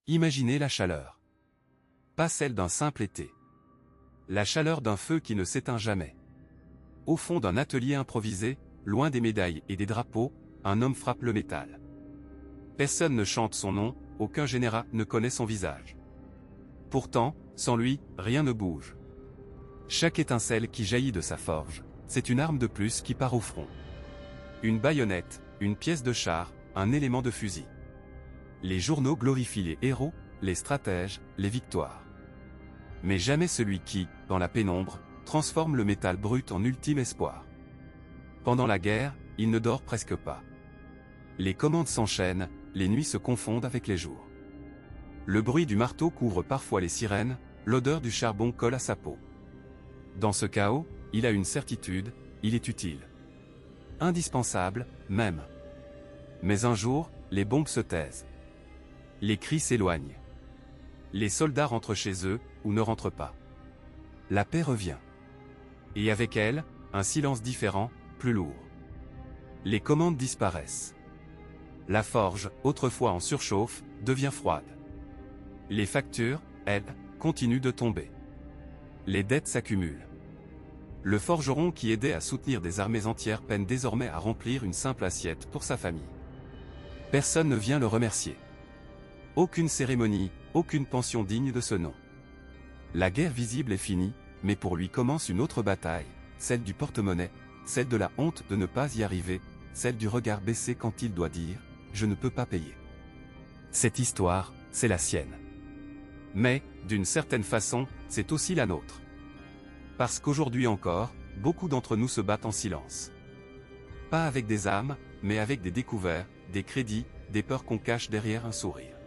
Imaginez la chaleur. Pas celle d'un simple été. La chaleur d'un feu qui ne s'éteint jamais. Au fond d'un atelier improvisé, loin des médailles et des drapeaux, un homme frappe le métal. Personne ne chante son nom, aucun général ne connaît son visage. Pourtant, sans lui, rien ne bouge. Chaque étincelle qui jaillit de sa forge, c'est une arme de plus qui part au front. Une baïonnette, une pièce de char, un élément de fusil. Les journaux glorifient les héros, les stratèges, les victoires. Mais jamais celui qui, dans la pénombre, transforme le métal brut en ultime espoir. Pendant la guerre, il ne dort presque pas. Les commandes s'enchaînent, les nuits se confondent avec les jours. Le bruit du marteau couvre parfois les sirènes, l'odeur du charbon colle à sa peau. Dans ce chaos, il a une certitude, il est utile. Indispensable, même. Mais un jour, les bombes se taisent. Les cris s'éloignent. Les soldats rentrent chez eux, ou ne rentrent pas. La paix revient. Et avec elle, un silence différent, plus lourd. Les commandes disparaissent. La forge, autrefois en surchauffe, devient froide. Les factures, elles, continuent de tomber. Les dettes s'accumulent. Le forgeron qui aidait à soutenir des armées entières peine désormais à remplir une simple assiette pour sa famille. Personne ne vient le remercier. Aucune cérémonie, aucune pension digne de ce nom. La guerre visible est finie, mais pour lui commence une autre bataille, celle du porte-monnaie, celle de la honte de ne pas y arriver, celle du regard baissé quand il doit dire « je ne peux pas payer ». Cette histoire, c'est la sienne. Mais, d'une certaine façon, c'est aussi la nôtre. Parce qu'aujourd'hui encore, beaucoup d'entre nous se battent en silence. Pas avec des âmes, mais avec des découvertes, des crédits, des peurs qu'on cache derrière un sourire.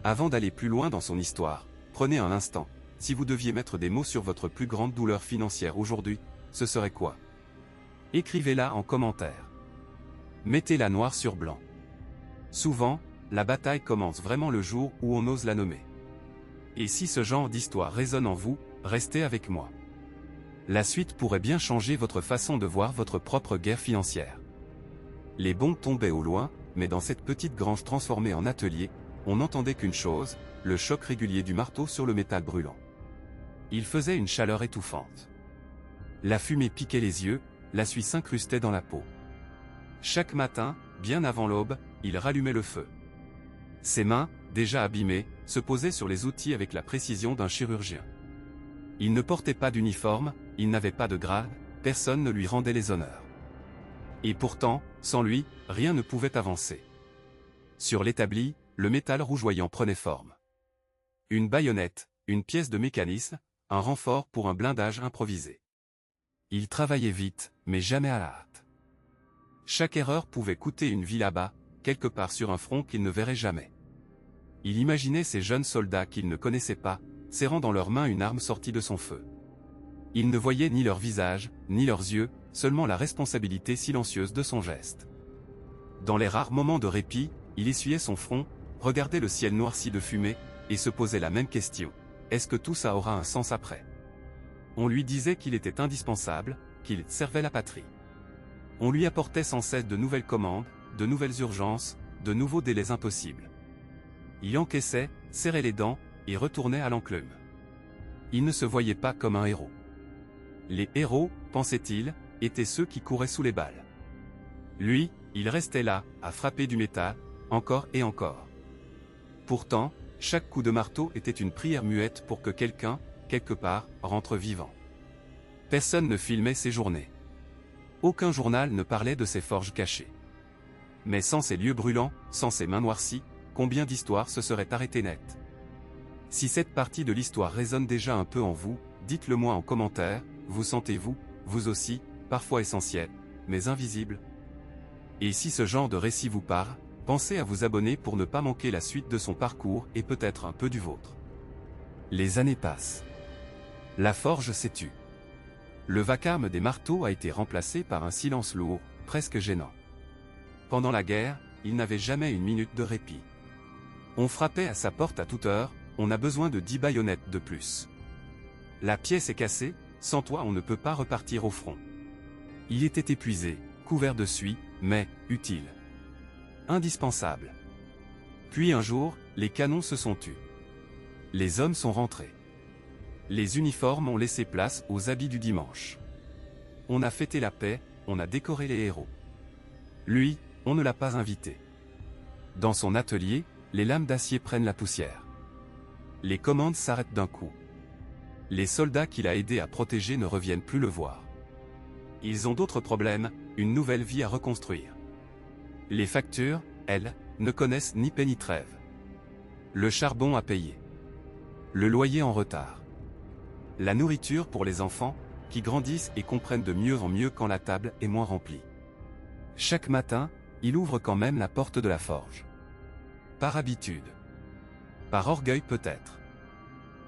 Avant d'aller plus loin dans son histoire, prenez un instant. Si vous deviez mettre des mots sur votre plus grande douleur financière aujourd'hui, ce serait quoi? Écrivez-la en commentaire. Mettez-la noir sur blanc. Souvent, la bataille commence vraiment le jour où on ose la nommer. Et si ce genre d'histoire résonne en vous, restez avec moi. La suite pourrait bien changer votre façon de voir votre propre guerre financière. Les bombes tombaient au loin, mais dans cette petite grange transformée en atelier, on n'entendait qu'une chose, le choc régulier du marteau sur le métal brûlant. Il faisait une chaleur étouffante. La fumée piquait les yeux, la suie s'incrustait dans la peau. Chaque matin, bien avant l'aube, il rallumait le feu. Ses mains, déjà abîmées, se posaient sur les outils avec la précision d'un chirurgien. Il ne portait pas d'uniforme, il n'avait pas de grade, personne ne lui rendait les honneurs. Et pourtant, sans lui, rien ne pouvait avancer. Sur l'établi, le métal rougeoyant prenait forme. Une baïonnette, une pièce de mécanisme, un renfort pour un blindage improvisé. Il travaillait vite, mais jamais à la hâte. Chaque erreur pouvait coûter une vie là-bas, quelque part sur un front qu'il ne verrait jamais. Il imaginait ces jeunes soldats qu'il ne connaissait pas, serrant dans leurs mains une arme sortie de son feu. Il ne voyait ni leur visage, ni leurs yeux, seulement la responsabilité silencieuse de son geste. Dans les rares moments de répit, il essuyait son front, regardait le ciel noirci de fumée, et se posait la même question. Est-ce que tout ça aura un sens après? On lui disait qu'il était indispensable, qu'il servait la patrie. On lui apportait sans cesse de nouvelles commandes, de nouvelles urgences, de nouveaux délais impossibles. Il encaissait, serrait les dents, et retournait à l'enclume. Il ne se voyait pas comme un héros. Les héros, pensait-il, étaient ceux qui couraient sous les balles. Lui, il restait là, à frapper du métal, encore et encore. Pourtant, chaque coup de marteau était une prière muette pour que quelqu'un, quelque part, rentre vivant. Personne ne filmait ses journées. Aucun journal ne parlait de ses forges cachées. Mais sans ces lieux brûlants, sans ces mains noircies, combien d'histoires se seraient arrêtées net? Si cette partie de l'histoire résonne déjà un peu en vous, dites-le moi en commentaire, vous sentez-vous, vous aussi, parfois essentiel, mais invisible? Et si ce genre de récit vous parle, pensez à vous abonner pour ne pas manquer la suite de son parcours et peut-être un peu du vôtre. Les années passent. La forge s'est tue. Le vacarme des marteaux a été remplacé par un silence lourd, presque gênant. Pendant la guerre, il n'avait jamais une minute de répit. On frappait à sa porte à toute heure, on a besoin de 10 baïonnettes de plus. La pièce est cassée, sans toi on ne peut pas repartir au front. Il était épuisé, couvert de suie, mais utile. Indispensable. Puis un jour, les canons se sont tus. Les hommes sont rentrés. Les uniformes ont laissé place aux habits du dimanche. On a fêté la paix, on a décoré les héros. Lui, on ne l'a pas invité. Dans son atelier, les lames d'acier prennent la poussière. Les commandes s'arrêtent d'un coup. Les soldats qu'il a aidés à protéger ne reviennent plus le voir. Ils ont d'autres problèmes, une nouvelle vie à reconstruire. Les factures, elles, ne connaissent ni paix ni trêve. Le charbon à payer. Le loyer en retard. La nourriture pour les enfants, qui grandissent et comprennent de mieux en mieux quand la table est moins remplie. Chaque matin, il ouvre quand même la porte de la forge. Par habitude. Par orgueil peut-être.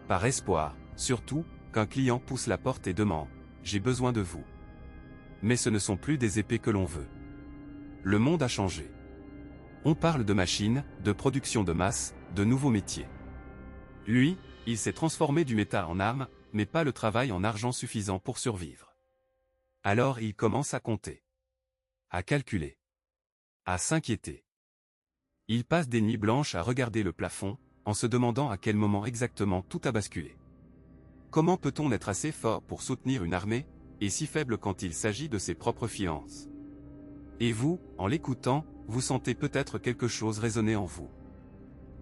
Par espoir, surtout, qu'un client pousse la porte et demande « J'ai besoin de vous ». Mais ce ne sont plus des épées que l'on veut. Le monde a changé. On parle de machines, de production de masse, de nouveaux métiers. Lui, il s'est transformé du métal en âme, mais pas le travail en argent suffisant pour survivre. Alors il commence à compter. À calculer. À s'inquiéter. Il passe des nuits blanches à regarder le plafond, en se demandant à quel moment exactement tout a basculé. Comment peut-on être assez fort pour soutenir une armée, et si faible quand il s'agit de ses propres finances? Et vous, en l'écoutant, vous sentez peut-être quelque chose résonner en vous.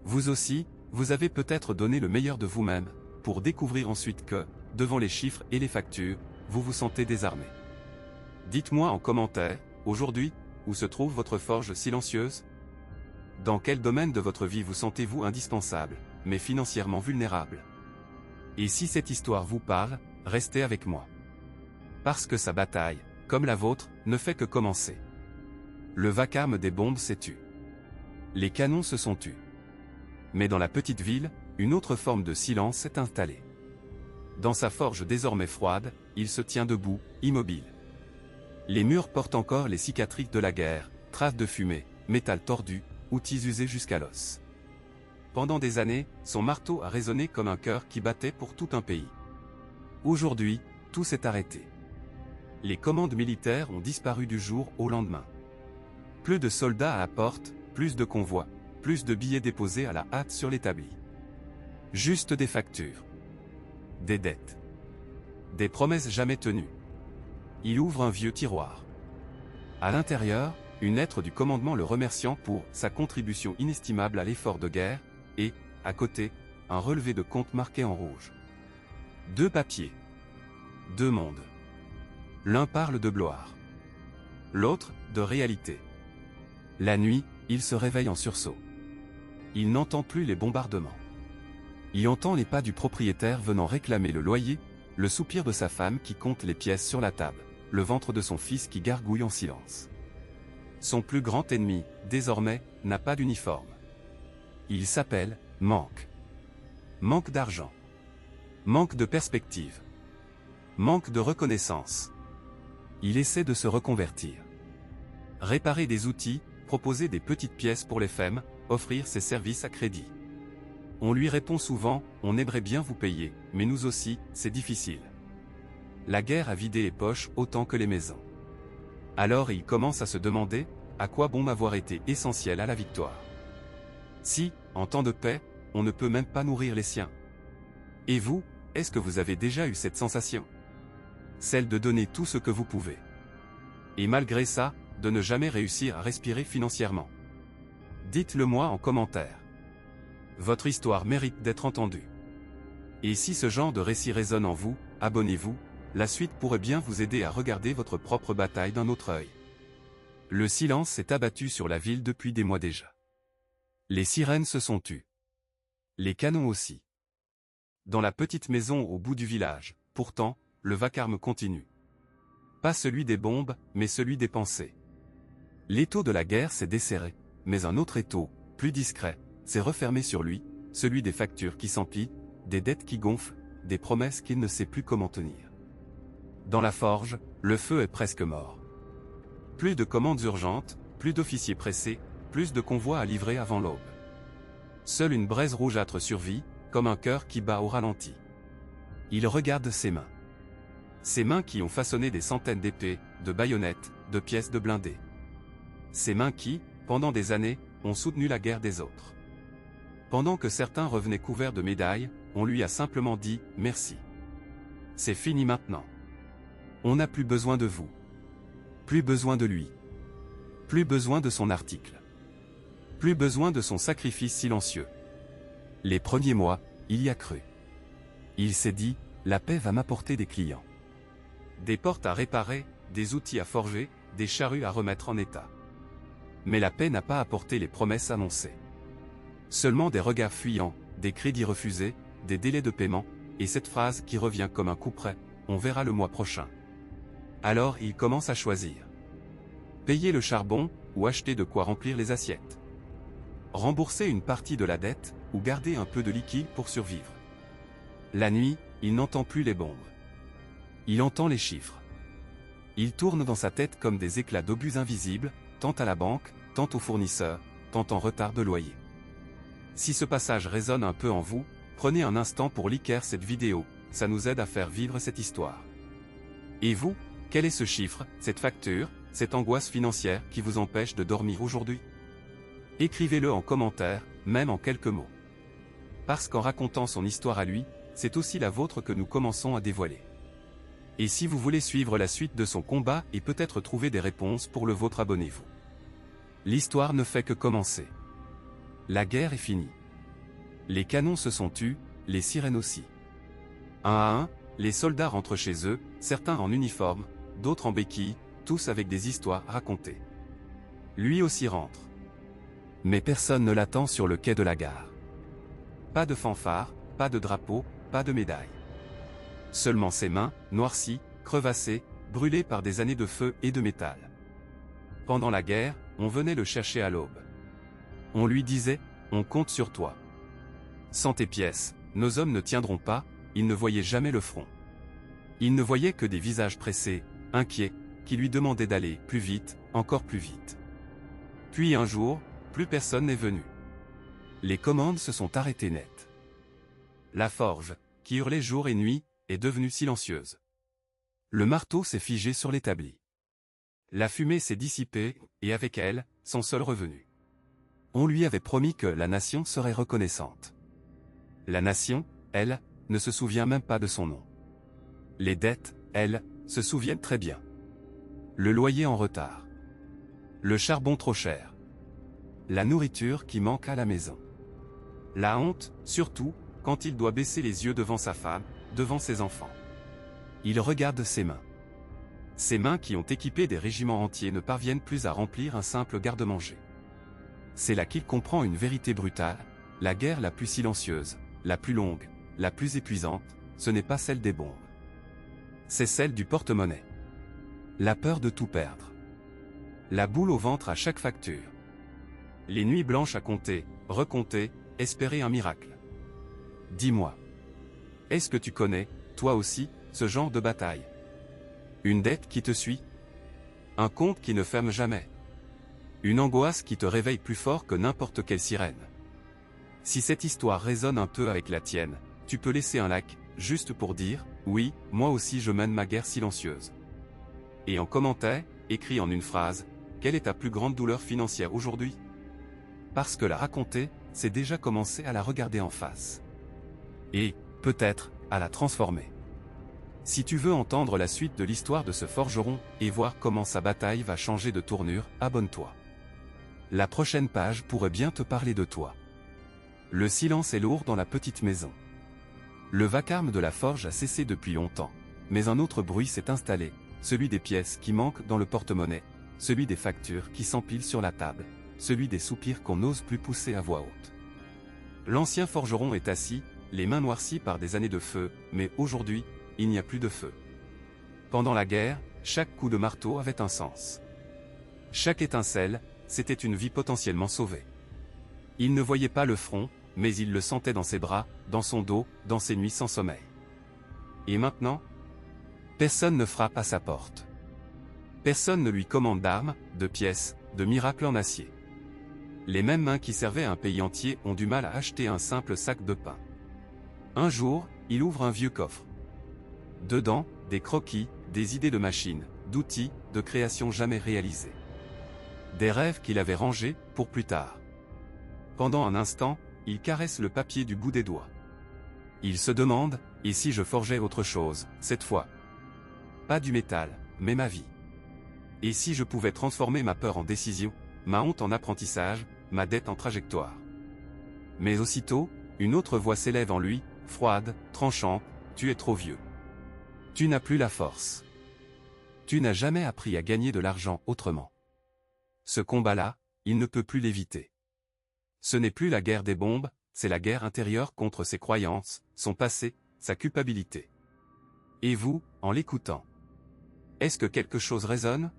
Vous aussi, vous avez peut-être donné le meilleur de vous-même, pour découvrir ensuite que, devant les chiffres et les factures, vous vous sentez désarmé. Dites-moi en commentaire, aujourd'hui, où se trouve votre forge silencieuse? Dans quel domaine de votre vie vous sentez-vous indispensable, mais financièrement vulnérable? Et si cette histoire vous parle, restez avec moi. Parce que sa bataille, comme la vôtre, ne fait que commencer. Le vacarme des bombes s'est tu. Les canons se sont tus. Mais dans la petite ville, une autre forme de silence s'est installée. Dans sa forge désormais froide, il se tient debout, immobile. Les murs portent encore les cicatrices de la guerre, traces de fumée, métal tordu, outils usés jusqu'à l'os. Pendant des années, son marteau a résonné comme un cœur qui battait pour tout un pays. Aujourd'hui, tout s'est arrêté. Les commandes militaires ont disparu du jour au lendemain. Plus de soldats à la porte, plus de convois, plus de billets déposés à la hâte sur l'établi. Juste des factures. Des dettes. Des promesses jamais tenues. Il ouvre un vieux tiroir. À l'intérieur, une lettre du commandement le remerciant pour sa contribution inestimable à l'effort de guerre, et, à côté, un relevé de compte marqué en rouge. Deux papiers. Deux mondes. L'un parle de gloire. L'autre, de réalité. La nuit, il se réveille en sursaut. Il n'entend plus les bombardements. Il entend les pas du propriétaire venant réclamer le loyer, le soupir de sa femme qui compte les pièces sur la table, le ventre de son fils qui gargouille en silence. Son plus grand ennemi, désormais, n'a pas d'uniforme. Il s'appelle manque. Manque d'argent. Manque de perspective. Manque de reconnaissance. Il essaie de se reconvertir. Réparer des outils, proposer des petites pièces pour les femmes, offrir ses services à crédit. On lui répond souvent, on aimerait bien vous payer, mais nous aussi, c'est difficile. La guerre a vidé les poches autant que les maisons. Alors il commence à se demander, à quoi bon m'avoir été essentiel à la victoire? Si, en temps de paix, on ne peut même pas nourrir les siens. Et vous, est-ce que vous avez déjà eu cette sensation? Celle de donner tout ce que vous pouvez. Et malgré ça, de ne jamais réussir à respirer financièrement. Dites-le moi en commentaire. Votre histoire mérite d'être entendue. Et si ce genre de récit résonne en vous, abonnez-vous, la suite pourrait bien vous aider à regarder votre propre bataille d'un autre œil. Le silence s'est abattu sur la ville depuis des mois déjà. Les sirènes se sont tues. Les canons aussi. Dans la petite maison au bout du village, pourtant, le vacarme continue. Pas celui des bombes, mais celui des pensées. L'étau de la guerre s'est desserré, mais un autre étau, plus discret, s'est refermé sur lui, celui des factures qui s'empilent, des dettes qui gonflent, des promesses qu'il ne sait plus comment tenir. Dans la forge, le feu est presque mort. Plus de commandes urgentes, plus d'officiers pressés, plus de convois à livrer avant l'aube. Seule une braise rougeâtre survit, comme un cœur qui bat au ralenti. Il regarde ses mains. Ses mains qui ont façonné des centaines d'épées, de baïonnettes, de pièces de blindés. Ses mains qui, pendant des années, ont soutenu la guerre des autres. Pendant que certains revenaient couverts de médailles, on lui a simplement dit « Merci. C'est fini maintenant. On n'a plus besoin de vous. Plus besoin de lui. Plus besoin de son article. Plus besoin de son sacrifice silencieux. » Les premiers mois, il y a cru. Il s'est dit « La paix va m'apporter des clients. Des portes à réparer, des outils à forger, des charrues à remettre en état. » Mais la paix n'a pas apporté les promesses annoncées. Seulement des regards fuyants, des crédits refusés, des délais de paiement, et cette phrase qui revient comme un coup près, « On verra le mois prochain. » Alors il commence à choisir. Payer le charbon, ou acheter de quoi remplir les assiettes. Rembourser une partie de la dette, ou garder un peu de liquide pour survivre. La nuit, il n'entend plus les bombes. Il entend les chiffres. Il tourne dans sa tête comme des éclats d'obus invisibles, tant à la banque, tant aux fournisseurs, tant en retard de loyer. Si ce passage résonne un peu en vous, prenez un instant pour liker cette vidéo, ça nous aide à faire vivre cette histoire. Et vous, quel est ce chiffre, cette facture, cette angoisse financière qui vous empêche de dormir aujourd'hui? Écrivez-le en commentaire, même en quelques mots. Parce qu'en racontant son histoire à lui, c'est aussi la vôtre que nous commençons à dévoiler. Et si vous voulez suivre la suite de son combat et peut-être trouver des réponses pour le vôtre, abonnez-vous. L'histoire ne fait que commencer. La guerre est finie. Les canons se sont tus, les sirènes aussi. Un à un, les soldats rentrent chez eux, certains en uniforme, d'autres en béquilles, tous avec des histoires à raconter. Lui aussi rentre. Mais personne ne l'attend sur le quai de la gare. Pas de fanfare, pas de drapeau, pas de médaille. Seulement ses mains, noircies, crevassées, brûlées par des années de feu et de métal. Pendant la guerre, on venait le chercher à l'aube. On lui disait, on compte sur toi. Sans tes pièces, nos hommes ne tiendront pas, il ne voyait jamais le front. Il ne voyait que des visages pressés, inquiets, qui lui demandaient d'aller plus vite, encore plus vite. Puis un jour, plus personne n'est venu. Les commandes se sont arrêtées net. La forge, qui hurlait jour et nuit, est devenue silencieuse. Le marteau s'est figé sur l'établi. La fumée s'est dissipée, et avec elle, son seul revenu. On lui avait promis que la nation serait reconnaissante. La nation, elle, ne se souvient même pas de son nom. Les dettes, elles, se souviennent très bien. Le loyer en retard. Le charbon trop cher. La nourriture qui manque à la maison. La honte, surtout, quand il doit baisser les yeux devant sa femme, devant ses enfants. Il regarde ses mains. Ses mains qui ont équipé des régiments entiers ne parviennent plus à remplir un simple garde-manger. C'est là qu'il comprend une vérité brutale, la guerre la plus silencieuse, la plus longue, la plus épuisante, ce n'est pas celle des bombes. C'est celle du porte-monnaie. La peur de tout perdre. La boule au ventre à chaque facture. Les nuits blanches à compter, recompter, espérer un miracle. Dis-moi. Est-ce que tu connais, toi aussi, ce genre de bataille? Une dette qui te suit? Un compte qui ne ferme jamais? Une angoisse qui te réveille plus fort que n'importe quelle sirène? Si cette histoire résonne un peu avec la tienne, tu peux laisser un like, juste pour dire « Oui, moi aussi je mène ma guerre silencieuse ». Et en commentaire, écris en une phrase « Quelle est ta plus grande douleur financière aujourd'hui ?» Parce que la raconter, c'est déjà commencer à la regarder en face. Et, peut-être, à la transformer. Si tu veux entendre la suite de l'histoire de ce forgeron, et voir comment sa bataille va changer de tournure, abonne-toi. La prochaine page pourrait bien te parler de toi. Le silence est lourd dans la petite maison. Le vacarme de la forge a cessé depuis longtemps, mais un autre bruit s'est installé, celui des pièces qui manquent dans le porte-monnaie, celui des factures qui s'empilent sur la table, celui des soupirs qu'on n'ose plus pousser à voix haute. L'ancien forgeron est assis, les mains noircies par des années de feu, mais aujourd'hui, il n'y a plus de feu. Pendant la guerre, chaque coup de marteau avait un sens. Chaque étincelle, c'était une vie potentiellement sauvée. Il ne voyait pas le front, mais il le sentait dans ses bras, dans son dos, dans ses nuits sans sommeil. Et maintenant? Personne ne frappe à sa porte. Personne ne lui commande d'armes, de pièces, de miracles en acier. Les mêmes mains qui servaient un pays entier ont du mal à acheter un simple sac de pain. Un jour, il ouvre un vieux coffre. Dedans, des croquis, des idées de machines, d'outils, de créations jamais réalisées. Des rêves qu'il avait rangés, pour plus tard. Pendant un instant, il caresse le papier du bout des doigts. Il se demande, et si je forgeais autre chose, cette fois? Pas du métal, mais ma vie. Et si je pouvais transformer ma peur en décision, ma honte en apprentissage, ma dette en trajectoire? Mais aussitôt, une autre voix s'élève en lui, froide, tranchante, tu es trop vieux. Tu n'as plus la force. Tu n'as jamais appris à gagner de l'argent autrement. Ce combat-là, il ne peut plus l'éviter. Ce n'est plus la guerre des bombes, c'est la guerre intérieure contre ses croyances, son passé, sa culpabilité. Et vous, en l'écoutant, est-ce que quelque chose résonne?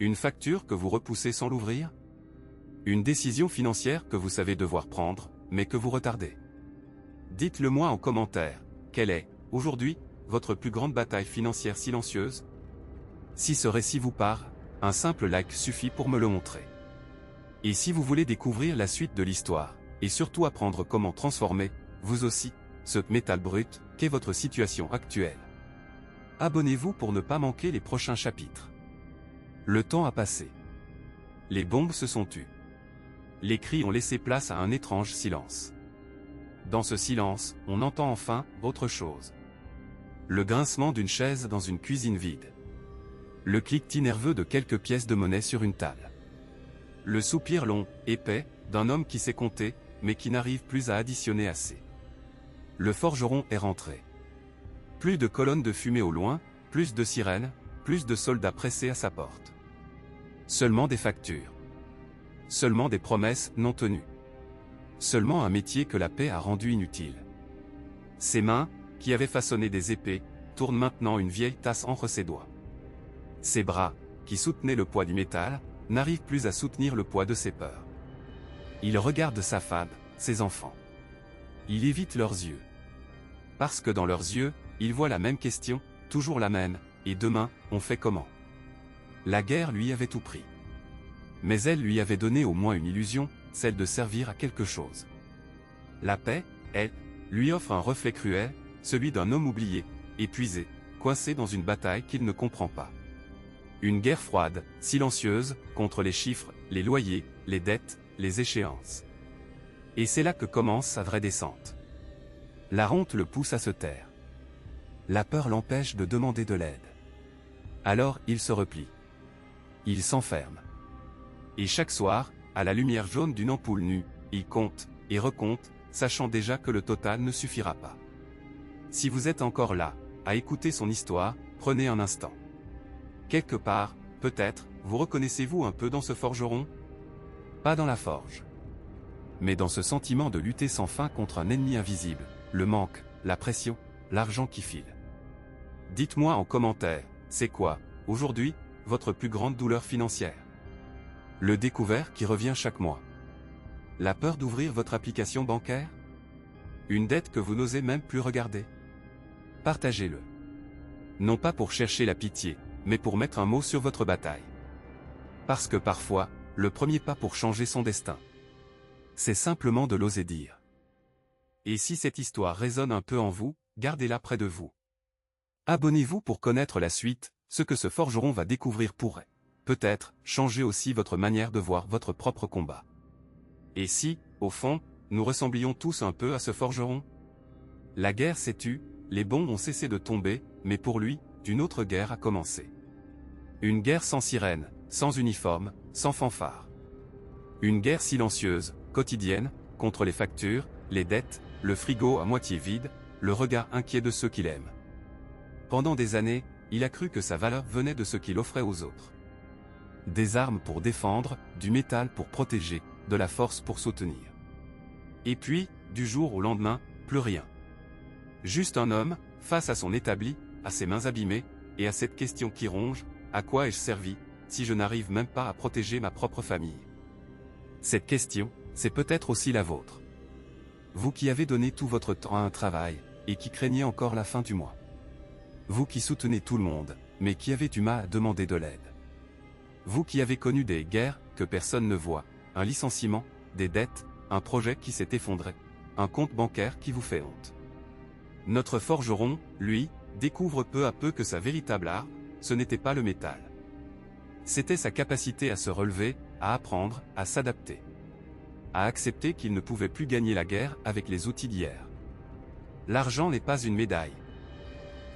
Une facture que vous repoussez sans l'ouvrir? Une décision financière que vous savez devoir prendre, mais que vous retardez? Dites-le moi en commentaire, quelle est, aujourd'hui, votre plus grande bataille financière silencieuse? Si ce récit vous parle, un simple like suffit pour me le montrer. Et si vous voulez découvrir la suite de l'histoire, et surtout apprendre comment transformer, vous aussi, ce métal brut, qu'est votre situation actuelle, abonnez-vous pour ne pas manquer les prochains chapitres. Le temps a passé. Les bombes se sont tues. Les cris ont laissé place à un étrange silence. Dans ce silence, on entend enfin autre chose. Le grincement d'une chaise dans une cuisine vide. Le cliquetis nerveux de quelques pièces de monnaie sur une table. Le soupir long, épais, d'un homme qui sait compter, mais qui n'arrive plus à additionner assez. Le forgeron est rentré. Plus de colonnes de fumée au loin, plus de sirènes, plus de soldats pressés à sa porte. Seulement des factures. Seulement des promesses non tenues. Seulement un métier que la paix a rendu inutile. Ses mains, qui avaient façonné des épées, tournent maintenant une vieille tasse entre ses doigts. Ses bras, qui soutenaient le poids du métal, n'arrivent plus à soutenir le poids de ses peurs. Il regarde sa femme, ses enfants. Il évite leurs yeux. Parce que dans leurs yeux, il voit la même question, toujours la même, et demain, on fait comment? La guerre lui avait tout pris. Mais elle lui avait donné au moins une illusion, celle de servir à quelque chose. La paix, elle, lui offre un reflet cruel, celui d'un homme oublié, épuisé, coincé dans une bataille qu'il ne comprend pas. Une guerre froide, silencieuse, contre les chiffres, les loyers, les dettes, les échéances. Et c'est là que commence sa vraie descente. La honte le pousse à se taire. La peur l'empêche de demander de l'aide. Alors il se replie. Il s'enferme. Et chaque soir, à la lumière jaune d'une ampoule nue, il compte, et recompte, sachant déjà que le total ne suffira pas. Si vous êtes encore là, à écouter son histoire, prenez un instant. Quelque part, peut-être, vous reconnaissez-vous un peu dans ce forgeron? Pas dans la forge. Mais dans ce sentiment de lutter sans fin contre un ennemi invisible, le manque, la pression, l'argent qui file. Dites-moi en commentaire, c'est quoi, aujourd'hui, votre plus grande douleur financière? Le découvert qui revient chaque mois. La peur d'ouvrir votre application bancaire? Une dette que vous n'osez même plus regarder? Partagez-le. Non pas pour chercher la pitié, mais pour mettre un mot sur votre bataille. Parce que parfois, le premier pas pour changer son destin, c'est simplement de l'oser dire. Et si cette histoire résonne un peu en vous, gardez-la près de vous. Abonnez-vous pour connaître la suite, ce que ce forgeron va découvrir pourrait, peut-être, changer aussi votre manière de voir votre propre combat. Et si, au fond, nous ressemblions tous un peu à ce forgeron? La guerre s'est tue, les bombes ont cessé de tomber, mais pour lui, une autre guerre a commencé. Une guerre sans sirène, sans uniforme, sans fanfare. Une guerre silencieuse, quotidienne, contre les factures, les dettes, le frigo à moitié vide, le regard inquiet de ceux qu'il aime. Pendant des années, il a cru que sa valeur venait de ce qu'il offrait aux autres. Des armes pour défendre, du métal pour protéger, de la force pour soutenir. Et puis, du jour au lendemain, plus rien. Juste un homme, face à son établi, à ses mains abîmées, et à cette question qui ronge, à quoi ai-je servi, si je n'arrive même pas à protéger ma propre famille? Cette question, c'est peut-être aussi la vôtre. Vous qui avez donné tout votre temps à un travail, et qui craignez encore la fin du mois. Vous qui soutenez tout le monde, mais qui avez du mal à demander de l'aide. Vous qui avez connu des guerres que personne ne voit, un licenciement, des dettes, un projet qui s'est effondré, un compte bancaire qui vous fait honte. Notre forgeron, lui, découvre peu à peu que sa véritable arme, ce n'était pas le métal. C'était sa capacité à se relever, à apprendre, à s'adapter. a accepté qu'il ne pouvait plus gagner la guerre avec les outils d'hier. L'argent n'est pas une médaille.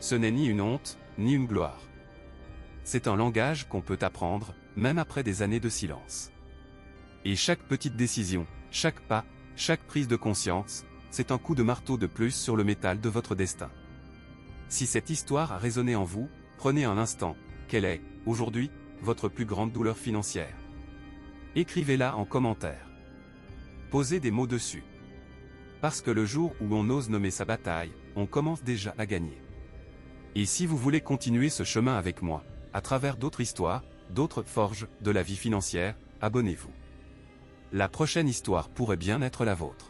Ce n'est ni une honte, ni une gloire. C'est un langage qu'on peut apprendre, même après des années de silence. Et chaque petite décision, chaque pas, chaque prise de conscience, c'est un coup de marteau de plus sur le métal de votre destin. Si cette histoire a résonné en vous, prenez un instant. Quelle est, aujourd'hui, votre plus grande douleur financière? Écrivez-la en commentaire. Posez des mots dessus. Parce que le jour où on ose nommer sa bataille, on commence déjà à gagner. Et si vous voulez continuer ce chemin avec moi, à travers d'autres histoires, d'autres forges de la vie financière, abonnez-vous. La prochaine histoire pourrait bien être la vôtre.